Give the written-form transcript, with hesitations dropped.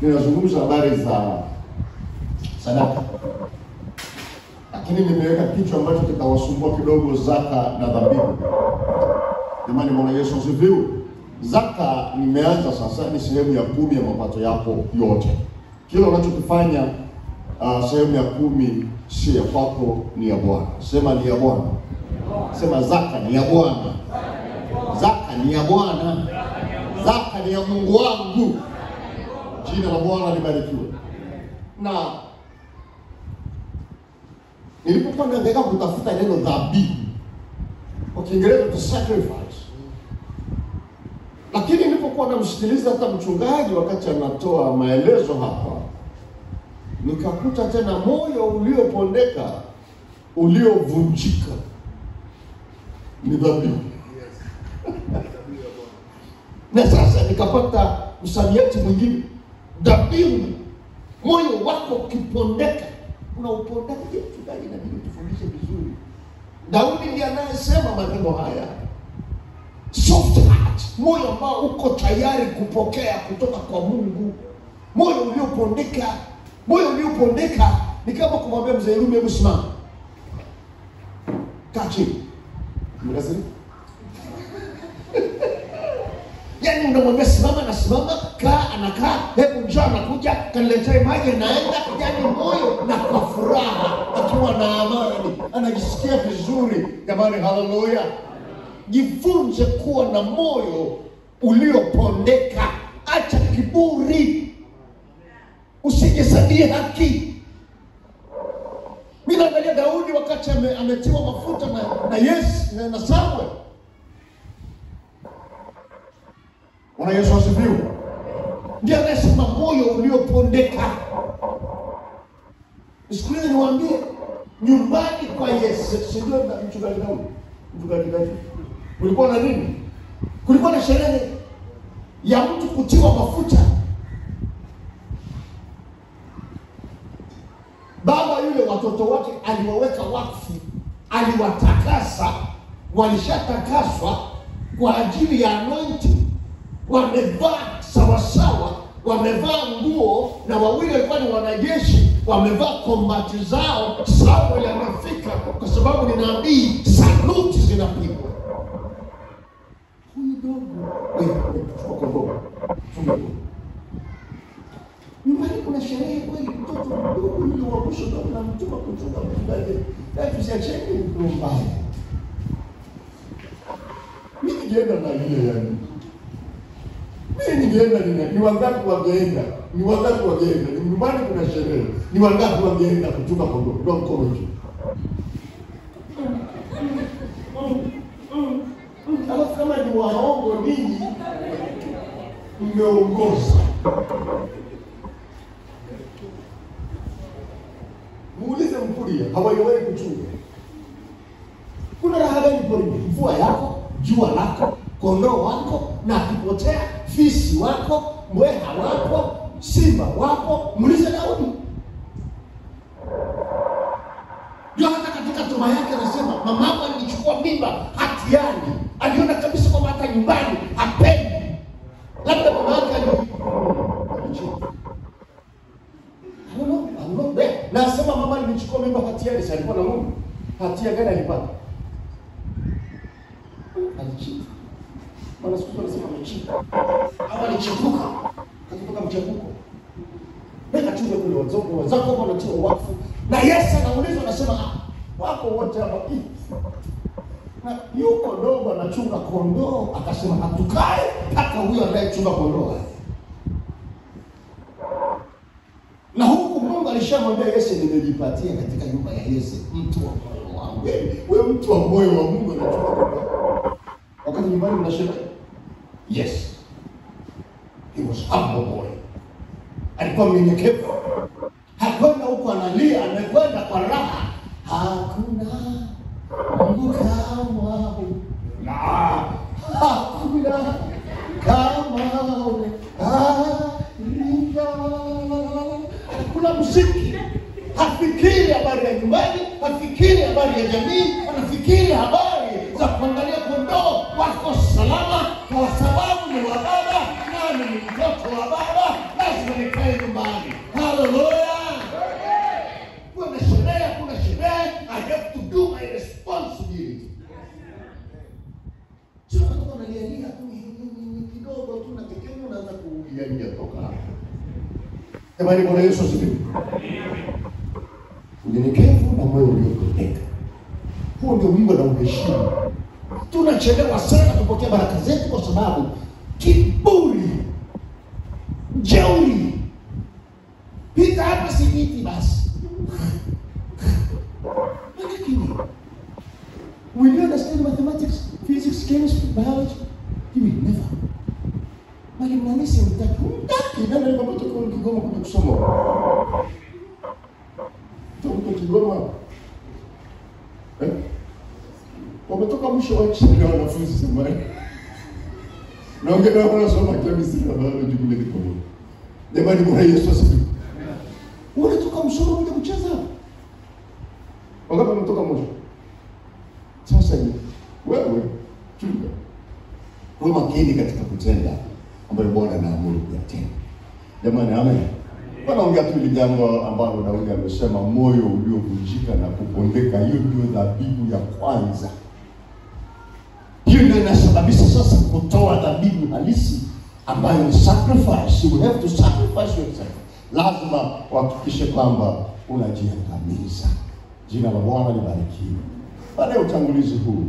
ninazungumza habari za sadaka. Lakini nimeweka kichwa ambacho kitawasumbua kidogo, zaka na dhabihu. Jamani, Bwana Yesu asifiwe. Zaka nimeanza sasa, ni sehemu ya 10 ya mapato yako yote. Kila unachokifanya sehemu ya 10 si ya kwako, ni ya Bwana. Sema ni ya Bwana. Sema zaka ni ya Bwana. Zaka ni ya Bwana. Zaka ni ya Mungu wangu. Jina la Bwana libarikiwe. Na nilipokuwa naangalia kutafuta neno dhabihu, kwa Kiingereza to sacrifice, lakini nilipokuwa namsikiliza hata mchungaji wakati anatoa maelezo hapa, nikakuta tena moyo uliopondeka, uliovunjika ni dhabihu. Na sasa nikapata msamiati mwingine, dhabihu. Moyo wako ukipondeka, unaupondeka je? Mchungaji, inabidi tufundishe vizuri. Daudi ndiye anayesema maneno haya. Soft heart, moyo ambao uko tayari kupokea kutoka kwa Mungu. Moyo uliopondeka, moyo uliopondeka ni kama kumwambia mzee Rume, hebu simama. Kaa chini. Mnasema? Yaani unamwambia simama na simama, kaa anakaa, hebu njoo anakuja, kaniletee maji naenda. Yaani moyo na kwa furaha, akiwa na amani, anajisikia vizuri. Jamani, haleluya. Jifunze kuwa na moyo uliopondeka. Acha kiburi. Usijisabie haki. Mimi naangalia Daudi wakati ametiwa mafuta na Yesu na Samuel. Bwana Yesu asifiwe. Ndiye anasema moyo uliopondeka. Sikiliza niwaambie, nyumbani kwa Yesu, sio na mchungaji Daudi. Mchungaji Daudi. Kulikuwa na nini? Kulikuwa na sherehe ya mtu kutiwa mafuta. Baba yule watoto wake aliwaweka wakfu, aliwatakasa, walishatakaswa kwa ajili ya anointing. Wamevaa sawasawa, wamevaa nguo, na wawili walikuwa ni wanajeshi, wamevaa kombati zao. Samuel anafika kwa sababu ni nabii, saluti zinapigwa. Huyu dogo, nyumbani kuna sherehe kweli, mtoto mdogo yule wa mwisho ndio anamtuma kuchunga mchungaji. Hebu siacheni kuomba. Mimi ningeenda na yule yani. Mimi ningeenda ni wangapi wangeenda? Ni wangapi wangeenda? Ni nyumbani kuna sherehe. Ni wangapi wangeenda kuchunga kondoo? Ndio mkono hicho. Alafu kama ni waongo ninyi mmeongoza. Muulize Mkuria, hawajawahi kuchunga. Kuna raha gani porini? Mvua yako, jua lako, kondoo wako, na akipotea fisi wako, mbweha wako, simba wako. Muulize Daudi. Ndio hata katika tuma yake anasema mamangu alinichukua mimba hatiani. Aliona kabisa kwamba hata nyumbani hapendi. Labda mama yake alichukua. Nasema mama alinichukua mimba hatiani, si alikuwa na Mungu. Hatia gani alipata? Alichika. Bwana siku anasema amechika. Au alichipuka. Kutoka mchepuko. Nenda chunga kule wazako wanatoa wakfu. Na Yesu anaulizwa, anasema wako wote hapa hivi. Na yuko dogo anachunga kondoo, akasema hatukae mpaka huyo anayechunga kondoo. Na huku Mungu alishamwambia Yesu, nimejipatia katika nyumba ya Yesu mtu wa moyo wangu. Wewe mtu wa moyo wa Mungu anachukua kondoo. Wakati nyumbani mnasema yes. He was humble boy. Alikuwa mnyenyekevu. Hakwenda huko analia, amekwenda kwa raha. Hakuna Mungu kama wewe. Hakuna kama wewe. Kuna muziki. Hafikiri habari ya nyumbani, hafikiri habari ya jamii, anafikiri habari za kuangalia kondoo wako salama, kwa sababu ni wa baba, nami ni mtoto wa baba, lazima nikae kutoka hapo. Jamani, Bwana Yesu asifiwe. Unyenyekevu na moyo uliopondeka, huo ndio wimbo na uheshimu. Tunachelewa sana kupokea baraka zetu kwa sababu kiburi, jeuri. Pita hapa sipiti basi. Lakini will you understand mathematics, physics, chemistry, biology? You will never. Mwalimu Hamisi mtaki nani alipotoka kwa Kigoma kuja kusoma? Toka Kigoma. Wametoka mwisho wa nchi na wanafunzi zamani. Naongea wanasoma chemistry na biology kule Kigoma. Jamani, Bwana Yesu asifiwe. Unatoka msoro kuja kucheza. Wangapi wametoka mwisho? Sasa ni wewe chunga. Kwa makini katika kutenda ambayo Bwana anaamuru kuyatenda. Jamani, amen. Wanaongea tu ile jambo ambalo Daudi amesema, moyo uliovunjika na kupondeka, hiyo ndio dhabihu ya kwanza. Hiyo ndio inasababisha sasa kutoa dhabihu halisi ambayo ni sacrifice. You have to sacrifice yourself. Lazima uhakikishe kwamba unajiangamiza. Jina la Bwana libarikiwe. Baada ya utangulizi huu